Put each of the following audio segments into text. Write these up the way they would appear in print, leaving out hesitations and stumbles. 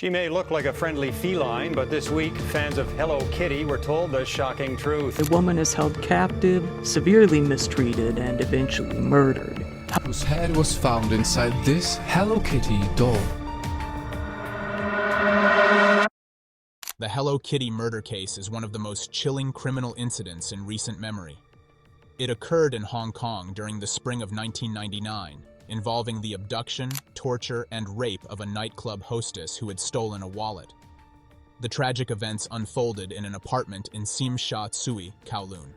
She may look like a friendly feline, but this week, fans of Hello Kitty were told the shocking truth. The woman is held captive, severely mistreated, and eventually murdered. Whose head was found inside this Hello Kitty doll. The Hello Kitty murder case is one of the most chilling criminal incidents in recent memory. It occurred in Hong Kong during the spring of 1999, involving the abduction, torture, and rape of a nightclub hostess who had stolen a wallet. The tragic events unfolded in an apartment in Shing-cho, Kowloon.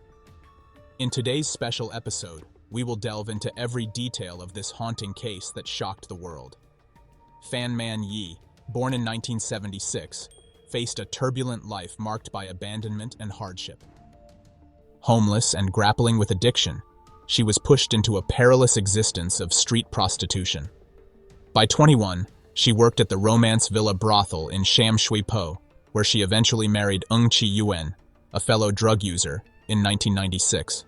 In today's special episode, we will delve into every detail of this haunting case that shocked the world. Fan Man-yi, born in 1976, faced a turbulent life marked by abandonment and hardship. Homeless and grappling with addiction, she was pushed into a perilous existence of street prostitution. By 21, she worked at the Romance Villa brothel in Sham Shui Po, where she eventually married Ng Chi Yuen, a fellow drug user, in 1996.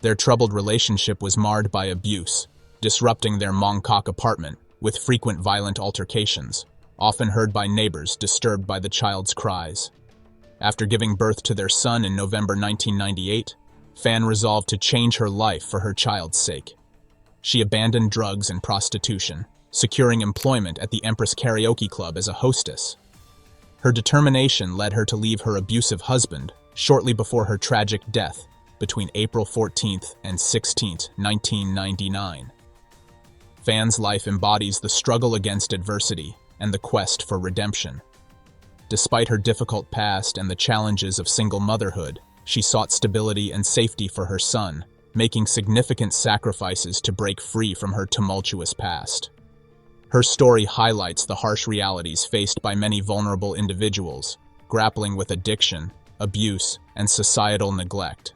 Their troubled relationship was marred by abuse, disrupting their Mongkok apartment with frequent violent altercations, often heard by neighbors disturbed by the child's cries. After giving birth to their son in November 1998, Fan resolved to change her life for her child's sake. She abandoned drugs and prostitution, securing employment at the Empress Karaoke Club as a hostess. Her determination led her to leave her abusive husband shortly before her tragic death between April 14th and 16th, 1999. Fan's life embodies the struggle against adversity and the quest for redemption. Despite her difficult past and the challenges of single motherhood, she sought stability and safety for her son, making significant sacrifices to break free from her tumultuous past. Her story highlights the harsh realities faced by many vulnerable individuals, grappling with addiction, abuse, and societal neglect.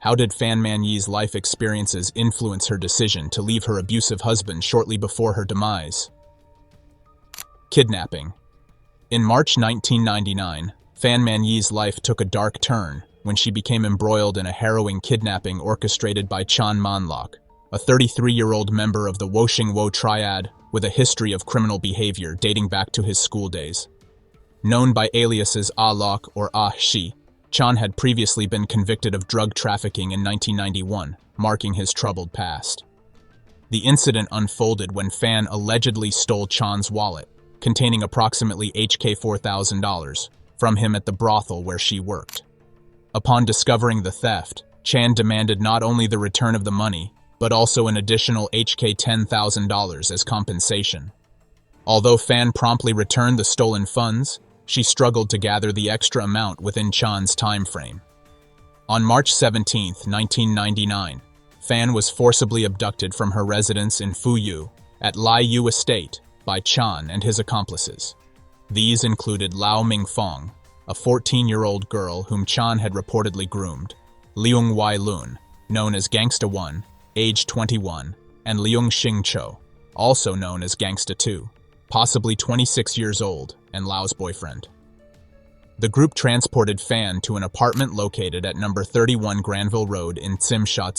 How did Fan Man-yi's life experiences influence her decision to leave her abusive husband shortly before her demise? Kidnapping. In March 1999, Fan Man-yi's life took a dark turn when she became embroiled in a harrowing kidnapping orchestrated by Man-lok, a 33-year-old member of the Wo-shing-wo triad with a history of criminal behavior dating back to his school days. Known by aliases Ah-lok or Ah-shi, Chan had previously been convicted of drug trafficking in 1991, marking his troubled past. The incident unfolded when Fan allegedly stole Chan's wallet, containing approximately HK $4,000, from him at the brothel where she worked. Upon discovering the theft, Chan demanded not only the return of the money, but also an additional HK $10,000 as compensation. Although Fan promptly returned the stolen funds, she struggled to gather the extra amount within Chan's time frame. On March 17, 1999, Fan was forcibly abducted from her residence in Fuyu at Lai Yu Estate by Chan and his accomplices. These included Lao Mingfong, a 14-year-old girl whom Chan had reportedly groomed, Liung Wai-lun, known as Gangsta 1, age 21, and Liung Shing-cho, also known as Gangsta 2, possibly 26 years old, and Lao's boyfriend. The group transported Fan to an apartment located at number 31 Granville Road in Shing-cho,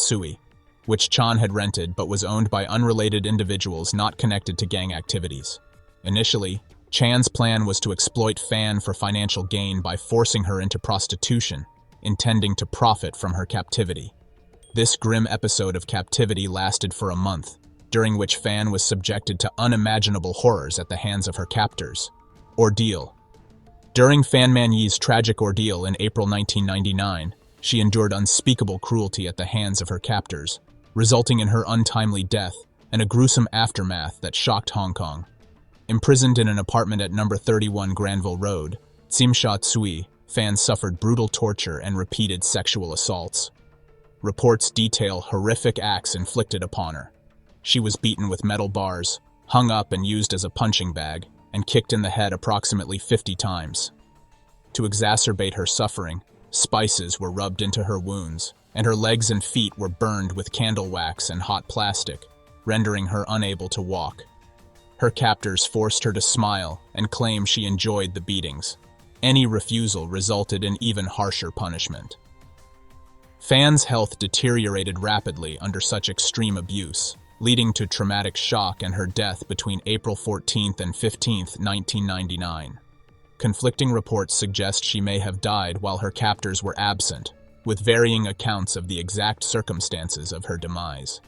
which Chan had rented but was owned by unrelated individuals not connected to gang activities. Initially, Chan's plan was to exploit Fan for financial gain by forcing her into prostitution, intending to profit from her captivity. This grim episode of captivity lasted for a month, during which Fan was subjected to unimaginable horrors at the hands of her captors. Ordeal. During Fan Man-yi's tragic ordeal in April 1999, she endured unspeakable cruelty at the hands of her captors, resulting in her untimely death and a gruesome aftermath that shocked Hong Kong. Imprisoned in an apartment at number 31 Granville Road, Shing-cho, Fan suffered brutal torture and repeated sexual assaults. Reports detail horrific acts inflicted upon her. She was beaten with metal bars, hung up and used as a punching bag, and kicked in the head approximately 50 times. To exacerbate her suffering, spices were rubbed into her wounds, and her legs and feet were burned with candle wax and hot plastic, rendering her unable to walk. Her captors forced her to smile and claim she enjoyed the beatings. Any refusal resulted in even harsher punishment. Fan's health deteriorated rapidly under such extreme abuse, leading to traumatic shock and her death between April 14th and 15th, 1999. Conflicting reports suggest she may have died while her captors were absent, with varying accounts of the exact circumstances of her demise.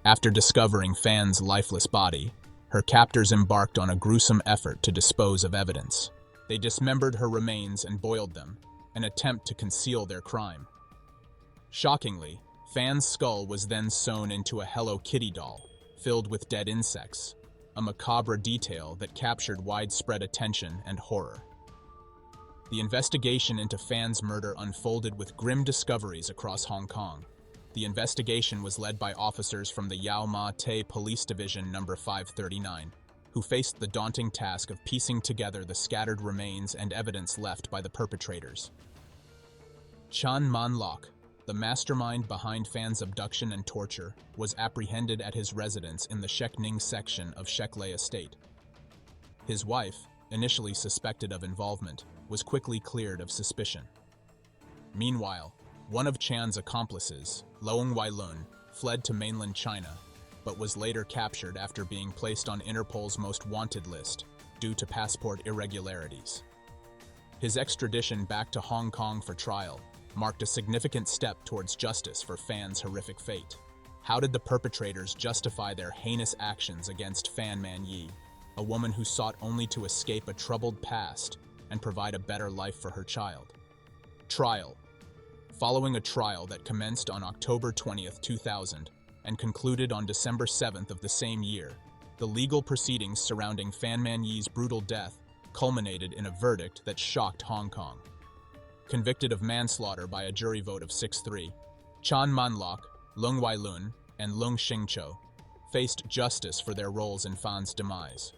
After discovering Fan's lifeless body, her captors embarked on a gruesome effort to dispose of evidence. They dismembered her remains and boiled them, an attempt to conceal their crime. Shockingly, Fan's skull was then sewn into a Hello Kitty doll, filled with dead insects, a macabre detail that captured widespread attention and horror. The investigation into Fan's murder unfolded with grim discoveries across Hong Kong. The investigation was led by officers from the Yau Ma Tei Police Division No. 539, who faced the daunting task of piecing together the scattered remains and evidence left by the perpetrators. Man-lok, the mastermind behind Fan's abduction and torture, was apprehended at his residence in the Shek Ning section of Shek Lei Estate. His wife, initially suspected of involvement, was quickly cleared of suspicion. Meanwhile, one of Chan's accomplices, Wai-lun, fled to mainland China, but was later captured after being placed on Interpol's most wanted list due to passport irregularities. His extradition back to Hong Kong for trial marked a significant step towards justice for Fan's horrific fate. How did the perpetrators justify their heinous actions against Fan Man-yi, a woman who sought only to escape a troubled past and provide a better life for her child? Trial. Following a trial that commenced on October 20, 2000, and concluded on December 7th of the same year, the legal proceedings surrounding Fan Man-yi's brutal death culminated in a verdict that shocked Hong Kong. Convicted of manslaughter by a jury vote of 6-3, Man-lok, Wai-lun, and Shing-cho faced justice for their roles in Fan's demise.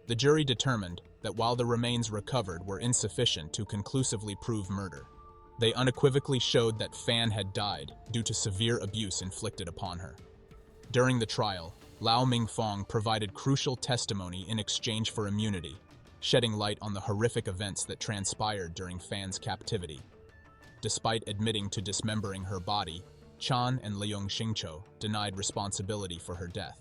The jury determined that while the remains recovered were insufficient to conclusively prove murder, they unequivocally showed that Fan had died due to severe abuse inflicted upon her. During the trial, Lau Ming-fong provided crucial testimony in exchange for immunity, shedding light on the horrific events that transpired during Fan's captivity. Despite admitting to dismembering her body, Chan and Shing-cho denied responsibility for her death.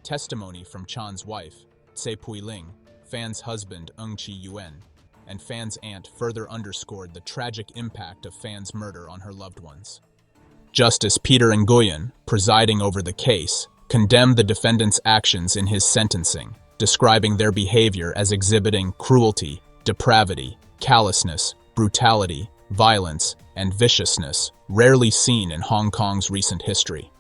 Testimony from Chan's wife, Tse Pui-ling, Fan's husband Chi-yuan, and Fan's aunt further underscored the tragic impact of Fan's murder on her loved ones. Justice Peter Nguyen, presiding over the case, condemned the defendants' actions in his sentencing, describing their behavior as exhibiting cruelty, depravity, callousness, brutality, violence, and viciousness rarely seen in Hong Kong's recent history.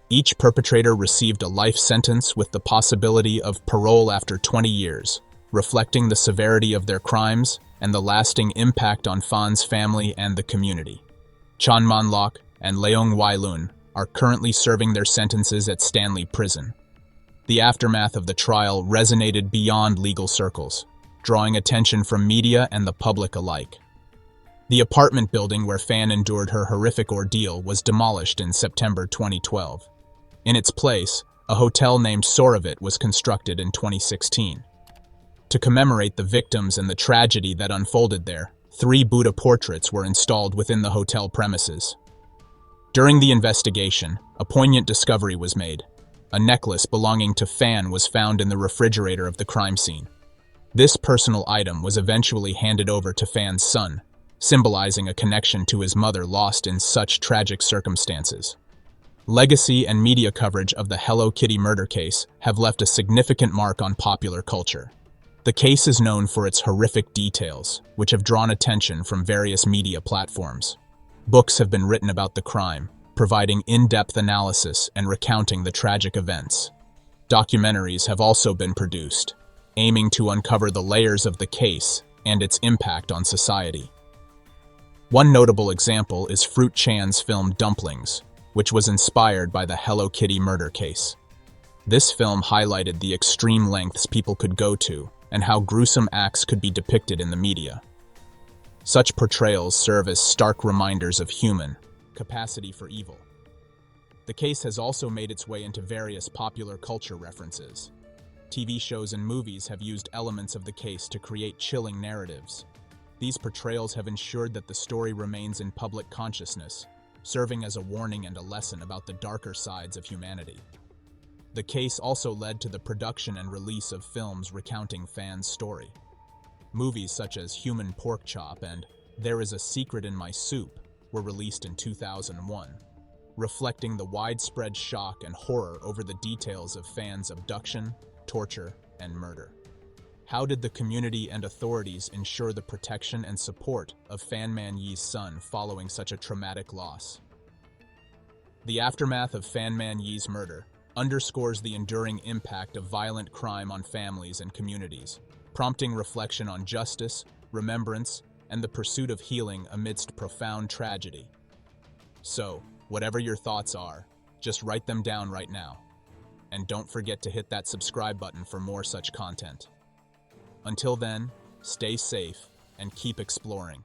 Each perpetrator received a life sentence with the possibility of parole after 20 years, reflecting the severity of their crimes and the lasting impact on Fan's family and the community. Man-lok and Wai-lun are currently serving their sentences at Stanley Prison. The aftermath of the trial resonated beyond legal circles, drawing attention from media and the public alike. The apartment building where Fan endured her horrific ordeal was demolished in September 2012. In its place, a hotel named Soravit was constructed in 2016. To commemorate the victims and the tragedy that unfolded there, 3 Buddha portraits were installed within the hotel premises. During the investigation, a poignant discovery was made. A necklace belonging to Fan was found in the refrigerator of the crime scene. This personal item was eventually handed over to Fan's son, symbolizing a connection to his mother lost in such tragic circumstances. Legacy and media coverage of the Hello Kitty murder case have left a significant mark on popular culture. The case is known for its horrific details, which have drawn attention from various media platforms. Books have been written about the crime, providing in-depth analysis and recounting the tragic events. Documentaries have also been produced, aiming to uncover the layers of the case and its impact on society. One notable example is Fruit Chan's film Dumplings, which was inspired by the Hello Kitty murder case. This film highlighted the extreme lengths people could go to and how gruesome acts could be depicted in the media. Such portrayals serve as stark reminders of human capacity for evil. The case has also made its way into various popular culture references. TV shows and movies have used elements of the case to create chilling narratives. These portrayals have ensured that the story remains in public consciousness, serving as a warning and a lesson about the darker sides of humanity. The case also led to the production and release of films recounting Fan's story. Movies such as Human Pork Chop and There Is a Secret in My Soup were released in 2001, reflecting the widespread shock and horror over the details of Fan's abduction, torture, and murder. How did the community and authorities ensure the protection and support of Fan Man-yi's son following such a traumatic loss? The aftermath of Fan Man-yi's murder underscores the enduring impact of violent crime on families and communities, prompting reflection on justice, remembrance, and the pursuit of healing amidst profound tragedy. So, whatever your thoughts are, just write them down right now. And don't forget to hit that subscribe button for more such content. Until then, stay safe and keep exploring.